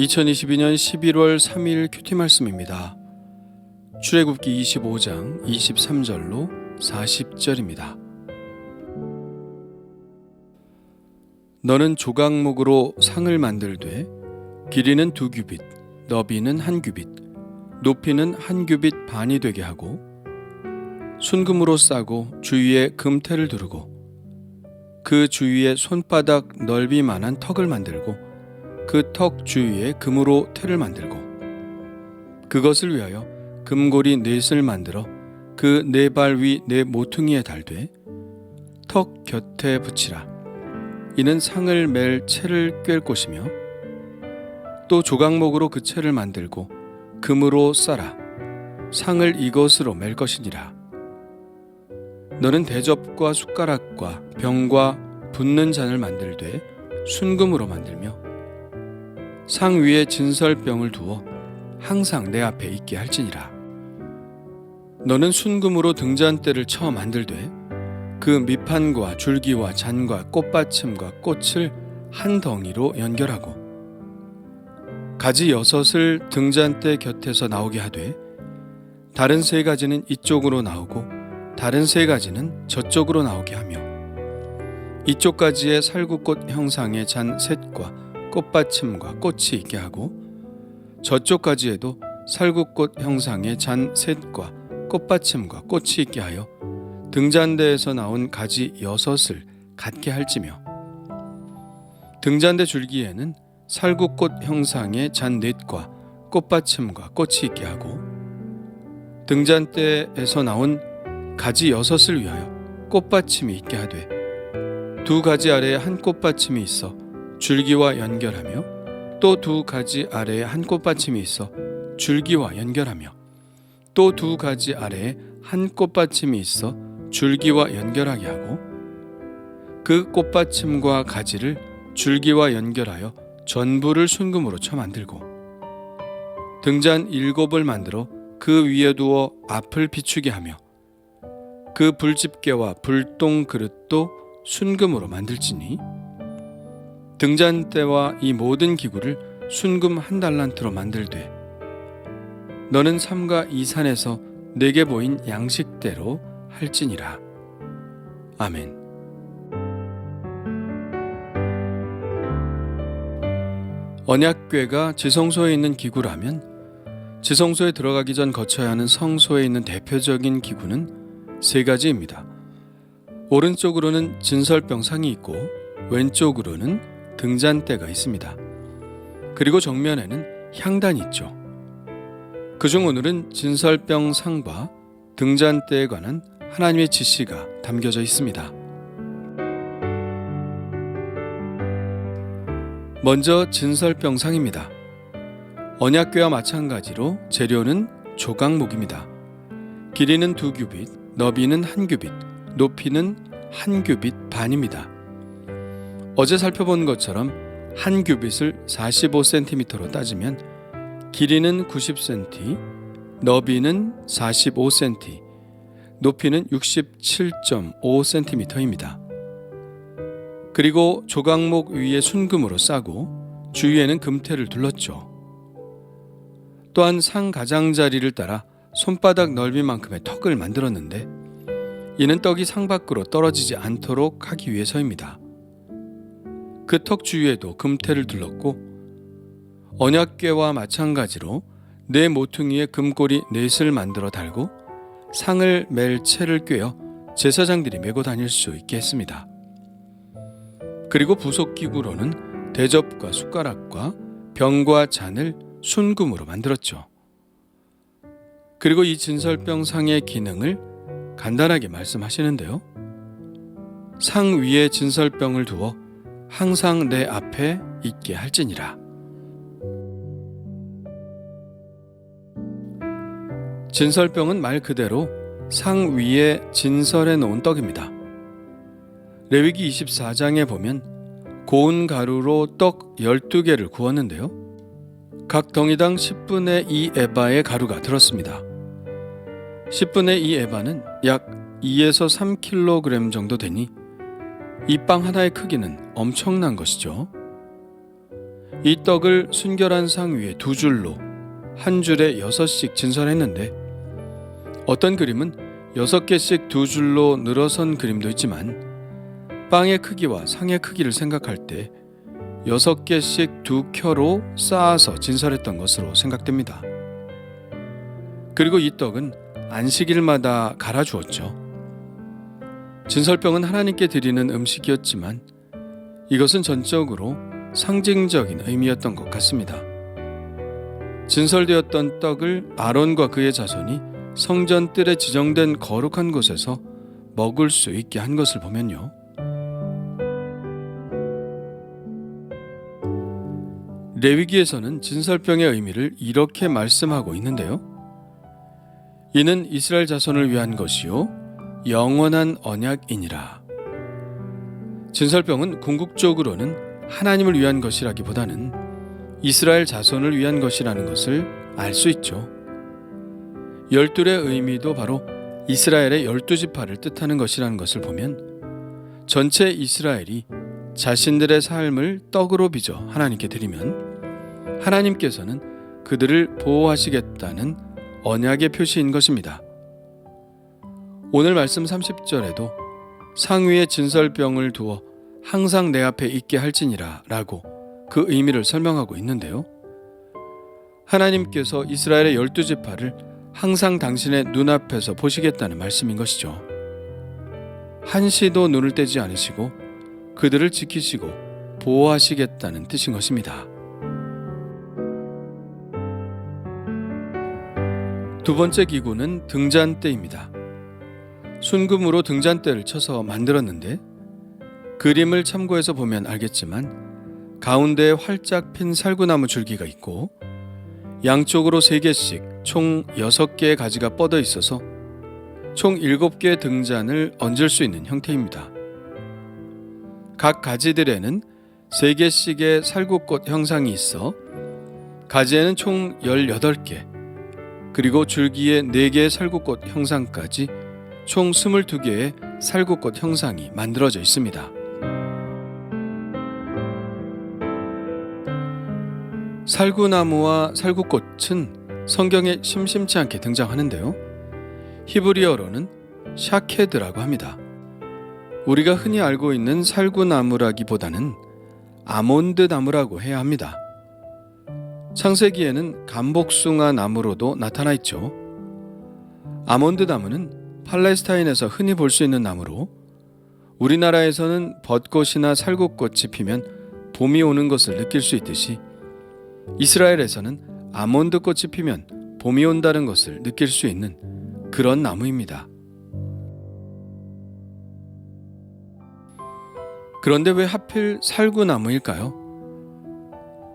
2022년 11월 3일 큐티 말씀입니다. 출애굽기 25장 23절로 40절입니다. 너는 조각목으로 상을 만들되 길이는 2규빗, 너비는 1규빗, 높이는 1규빗 반이 되게 하고 순금으로 싸고 주위에 금테를 두르고 그 주위에 손바닥 넓이만한 턱을 만들고 그 턱 주위에 금으로 테를 만들고 그것을 위하여 금고리 넷을 만들어 그 네 발 위 네 모퉁이에 달되 턱 곁에 붙이라. 이는 상을 맬 채를 꿰 곳이며 또 조각목으로 그 채를 만들고 금으로 싸라. 상을 이것으로 맬 것이니라. 너는 대접과 숟가락과 병과 붓는 잔을 만들되 순금으로 만들며 상 위에 진설병을 두어 항상 내 앞에 있게 할지니라. 너는 순금으로 등잔대를 쳐 만들되 그 밑판과 줄기와 잔과 꽃받침과 꽃을 한 덩이로 연결하고 가지 6을 등잔대 곁에서 나오게 하되 다른 3가지는 이쪽으로 나오고 다른 3가지는 저쪽으로 나오게 하며 이쪽 가지에 살구꽃 형상의 잔 셋과 꽃받침과 꽃이 있게 하고 저쪽 가지에도 살구꽃 형상의 잔 셋과 꽃받침과 꽃이 있게 하여 등잔대에서 나온 가지 6을 갖게 할지며 등잔대 줄기에는 살구꽃 형상의 잔 넷과 꽃받침과 꽃이 있게 하고 등잔대에서 나온 가지 6을 위하여 꽃받침이 있게 하되 2가지 아래에 한 꽃받침이 있어 줄기와 연결하며 또 2가지 아래에 한 꽃받침이 있어 줄기와 연결하며 또 2가지 아래에 한 꽃받침이 있어 줄기와 연결하게 하고 그 꽃받침과 가지를 줄기와 연결하여 전부를 순금으로 쳐 만들고 등잔 7을 만들어 그 위에 두어 앞을 비추게 하며 그 불집게와 불똥 그릇도 순금으로 만들지니 등잔대와 이 모든 기구를 순금 1달란트로 만들되 너는 삼가 이 산에서 내게 보인 양식대로 할지니라. 아멘. 언약궤가 지성소에 있는 기구라면 지성소에 들어가기 전 거쳐야 하는 성소에 있는 대표적인 기구는 3가지입니다. 오른쪽으로는 진설병상이 있고 왼쪽으로는 등잔대가 있습니다. 그리고 정면에는 향단이 있죠. 그중 오늘은 진설병상과 등잔대에 관한 하나님의 지시가 담겨져 있습니다. 먼저 진설병상입니다. 언약궤와 마찬가지로 재료는 조각목입니다. 길이는 2규빗, 너비는 1규빗, 높이는 1규빗 반입니다. 어제 살펴본 것처럼 1규빗을 45cm로 따지면 길이는 90cm, 너비는 45cm, 높이는 67.5cm입니다. 그리고 조각목 위에 순금으로 싸고 주위에는 금테를 둘렀죠. 또한 상 가장자리를 따라 손바닥 넓이만큼의 턱을 만들었는데 이는 떡이 상 밖으로 떨어지지 않도록 하기 위해서입니다. 그 턱 주위에도 금테를 둘렀고 언약궤와 마찬가지로 네 모퉁이에 금고리 넷을 만들어 달고 상을 맬 채를 꿰어 제사장들이 메고 다닐 수 있게 했습니다. 그리고 부속기구로는 대접과 숟가락과 병과 잔을 순금으로 만들었죠. 그리고 이 진설병상의 기능을 간단하게 말씀하시는데요. 상 위에 진설병을 두어 항상 내 앞에 있게 할지니라. 진설병은 말 그대로 상 위에 진설해 놓은 떡입니다. 레위기 24장에 보면 고운 가루로 떡 12개를 구웠는데요. 각 덩이당 10분의 2 에바의 가루가 들었습니다. 10분의 2 에바는 약 2에서 3kg 정도 되니 이 빵 하나의 크기는 엄청난 것이죠. 이 떡을 순결한 상 위에 2줄로 한 줄에 6씩 진설했는데 어떤 그림은 6개씩 2줄로 늘어선 그림도 있지만 빵의 크기와 상의 크기를 생각할 때 6개씩 2켜로 쌓아서 진설했던 것으로 생각됩니다. 그리고 이 떡은 안식일마다 갈아주었죠. 진설병은 하나님께 드리는 음식이었지만 이것은 전적으로 상징적인 의미였던 것 같습니다. 진설되었던 떡을 아론과 그의 자손이 성전 뜰에 지정된 거룩한 곳에서 먹을 수 있게 한 것을 보면요. 레위기에서는 진설병의 의미를 이렇게 말씀하고 있는데요. 이는 이스라엘 자손을 위한 것이요 영원한 언약이니라. 진설병은 궁극적으로는 하나님을 위한 것이라기보다는 이스라엘 자손을 위한 것이라는 것을 알 수 있죠. 12의 의미도 바로 이스라엘의 12지파를 뜻하는 것이라는 것을 보면 전체 이스라엘이 자신들의 삶을 떡으로 빚어 하나님께 드리면 하나님께서는 그들을 보호하시겠다는 언약의 표시인 것입니다. 오늘 말씀 30절에도 상 위에 진설병을 두어 항상 내 앞에 있게 할지니라 라고 그 의미를 설명하고 있는데요. 하나님께서 이스라엘의 12지파를 항상 당신의 눈앞에서 보시겠다는 말씀인 것이죠. 한시도 눈을 떼지 않으시고 그들을 지키시고 보호하시겠다는 뜻인 것입니다. 두 번째 기구는 등잔대입니다. 순금으로 등잔대를 쳐서 만들었는데 그림을 참고해서 보면 알겠지만 가운데에 활짝 핀 살구나무 줄기가 있고 양쪽으로 3개씩 총 6개의 가지가 뻗어 있어서 총 7개의 등잔을 얹을 수 있는 형태입니다. 각 가지들에는 3개씩의 살구꽃 형상이 있어 가지에는 총 18개, 그리고 줄기에 4개의 살구꽃 형상까지 총 22개의 살구꽃 형상이 만들어져 있습니다. 살구나무와 살구꽃은 성경에 심심치 않게 등장하는데요. 히브리어로는 샤케드라고 합니다. 우리가 흔히 알고 있는 살구나무라기보다는 아몬드 나무라고 해야 합니다. 창세기에는 감복숭아 나무로도 나타나 있죠. 아몬드 나무는 팔레스타인에서 흔히 볼 수 있는 나무로 우리나라에서는 벚꽃이나 살구꽃이 피면 봄이 오는 것을 느낄 수 있듯이 이스라엘에서는 아몬드 꽃이 피면 봄이 온다는 것을 느낄 수 있는 그런 나무입니다. 그런데 왜 하필 살구나무일까요?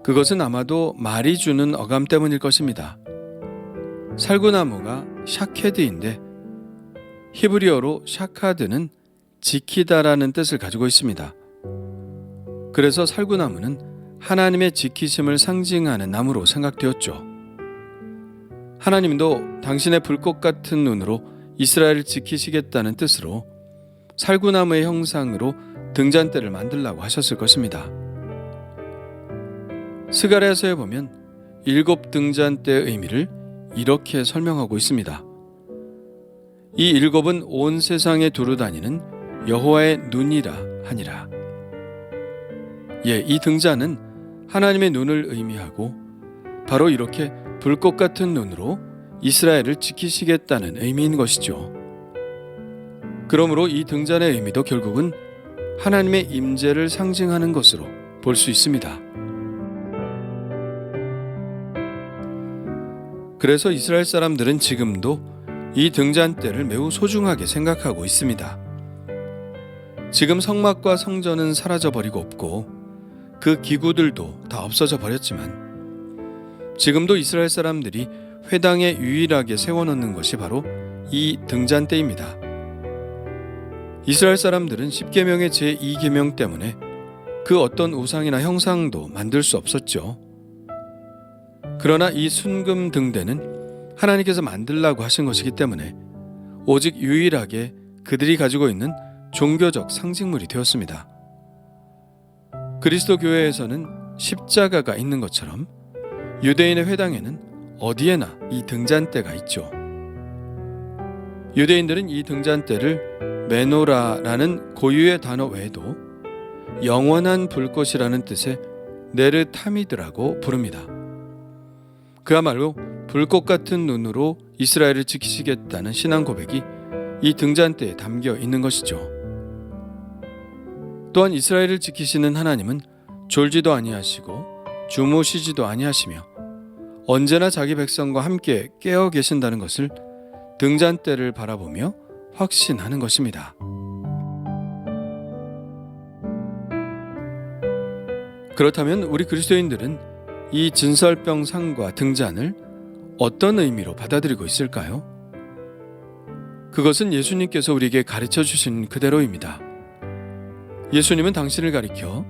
그것은 아마도 말이 주는 어감 때문일 것입니다. 살구나무가 샤케드인데 히브리어로 샤카드는 지키다라는 뜻을 가지고 있습니다. 그래서 살구나무는 하나님의 지키심을 상징하는 나무로 생각되었죠. 하나님도 당신의 불꽃 같은 눈으로 이스라엘을 지키시겠다는 뜻으로 살구나무의 형상으로 등잔대를 만들라고 하셨을 것입니다. 스가랴서에 보면 7등잔대의 의미를 이렇게 설명하고 있습니다. 이 7은 온 세상에 두루 다니는 여호와의 눈이라 하니라. 이 등잔은 하나님의 눈을 의미하고 바로 이렇게 불꽃 같은 눈으로 이스라엘을 지키시겠다는 의미인 것이죠. 그러므로 이 등잔의 의미도 결국은 하나님의 임재를 상징하는 것으로 볼 수 있습니다. 그래서 이스라엘 사람들은 지금도 이 등잔대를 매우 소중하게 생각하고 있습니다. 지금 성막과 성전은 사라져버리고 없고 그 기구들도 다 없어져 버렸지만 지금도 이스라엘 사람들이 회당에 유일하게 세워놓는 것이 바로 이 등잔대입니다. 이스라엘 사람들은 10계명의 제2계명 때문에 그 어떤 우상이나 형상도 만들 수 없었죠. 그러나 이 순금 등대는 하나님께서 만들라고 하신 것이기 때문에 오직 유일하게 그들이 가지고 있는 종교적 상징물이 되었습니다. 그리스도 교회에서는 십자가가 있는 것처럼 유대인의 회당에는 어디에나 이 등잔대가 있죠. 유대인들은 이 등잔대를 메노라라는 고유의 단어 외에도 영원한 불꽃이라는 뜻의 네르타미드라고 부릅니다. 그야말로 불꽃 같은 눈으로 이스라엘을 지키시겠다는 신앙 고백이 이 등잔대에 담겨 있는 것이죠. 또한 이스라엘을 지키시는 하나님은 졸지도 아니하시고 주무시지도 아니하시며 언제나 자기 백성과 함께 깨어 계신다는 것을 등잔대를 바라보며 확신하는 것입니다. 그렇다면 우리 그리스도인들은 이 진설병 상과 등잔을 어떤 의미로 받아들이고 있을까요? 그것은 예수님께서 우리에게 가르쳐 주신 그대로입니다. 예수님은 당신을 가리켜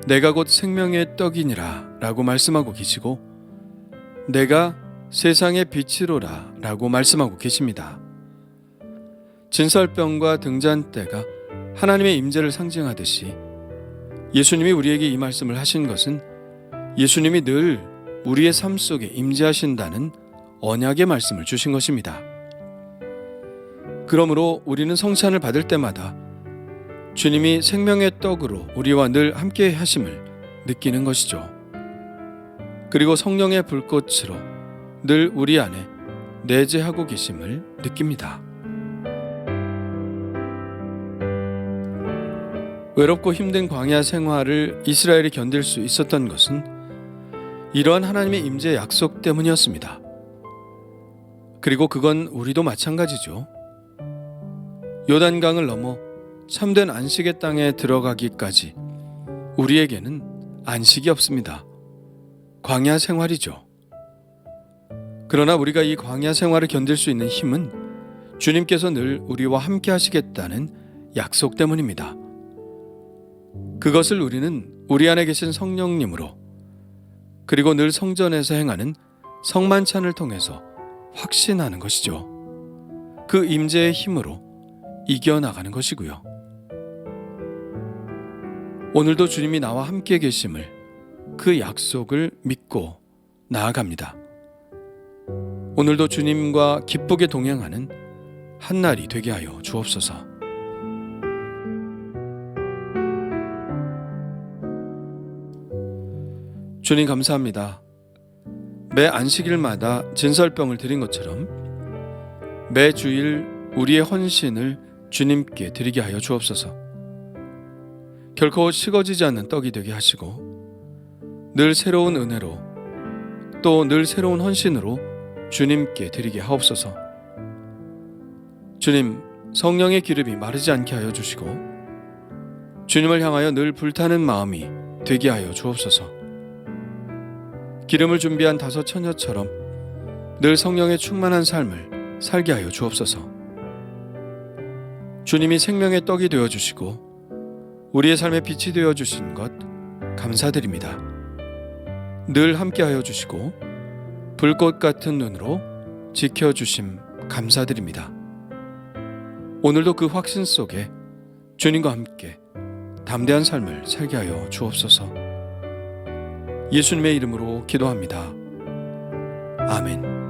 내가 곧 생명의 떡이니라 라고 말씀하고 계시고 내가 세상의 빛이로라 라고 말씀하고 계십니다. 진설병과 등잔대가 하나님의 임재를 상징하듯이 예수님이 우리에게 이 말씀을 하신 것은 예수님이 늘 우리의 삶 속에 임재하신다는 언약의 말씀을 주신 것입니다. 그러므로 우리는 성찬을 받을 때마다 주님이 생명의 떡으로 우리와 늘 함께 하심을 느끼는 것이죠. 그리고 성령의 불꽃으로 늘 우리 안에 내재하고 계심을 느낍니다. 외롭고 힘든 광야 생활을 이스라엘이 견딜 수 있었던 것은 이러한 하나님의 임재 약속 때문이었습니다. 그리고 그건 우리도 마찬가지죠. 요단강을 넘어 참된 안식의 땅에 들어가기까지 우리에게는 안식이 없습니다. 광야 생활이죠. 그러나 우리가 이 광야 생활을 견딜 수 있는 힘은 주님께서 늘 우리와 함께 하시겠다는 약속 때문입니다. 그것을 우리는 우리 안에 계신 성령님으로 그리고 늘 성전에서 행하는 성만찬을 통해서 확신하는 것이죠. 그 임재의 힘으로 이겨나가는 것이고요. 오늘도 주님이 나와 함께 계심을 그 약속을 믿고 나아갑니다. 오늘도 주님과 기쁘게 동행하는 한 날이 되게 하여 주옵소서. 주님 감사합니다. 매 안식일마다 진설병을 드린 것처럼 매 주일 우리의 헌신을 주님께 드리게 하여 주옵소서. 결코 식어지지 않는 떡이 되게 하시고 늘 새로운 은혜로 또 늘 새로운 헌신으로 주님께 드리게 하옵소서. 주님, 성령의 기름이 마르지 않게 하여 주시고 주님을 향하여 늘 불타는 마음이 되게 하여 주옵소서. 기름을 준비한 다섯 처녀처럼 늘 성령의 충만한 삶을 살게 하여 주옵소서. 주님이 생명의 떡이 되어주시고 우리의 삶의 빛이 되어주신 것 감사드립니다. 늘 함께하여 주시고 불꽃 같은 눈으로 지켜주심 감사드립니다. 오늘도 그 확신 속에 주님과 함께 담대한 삶을 살게 하여 주옵소서. 예수님의 이름으로 기도합니다. 아멘.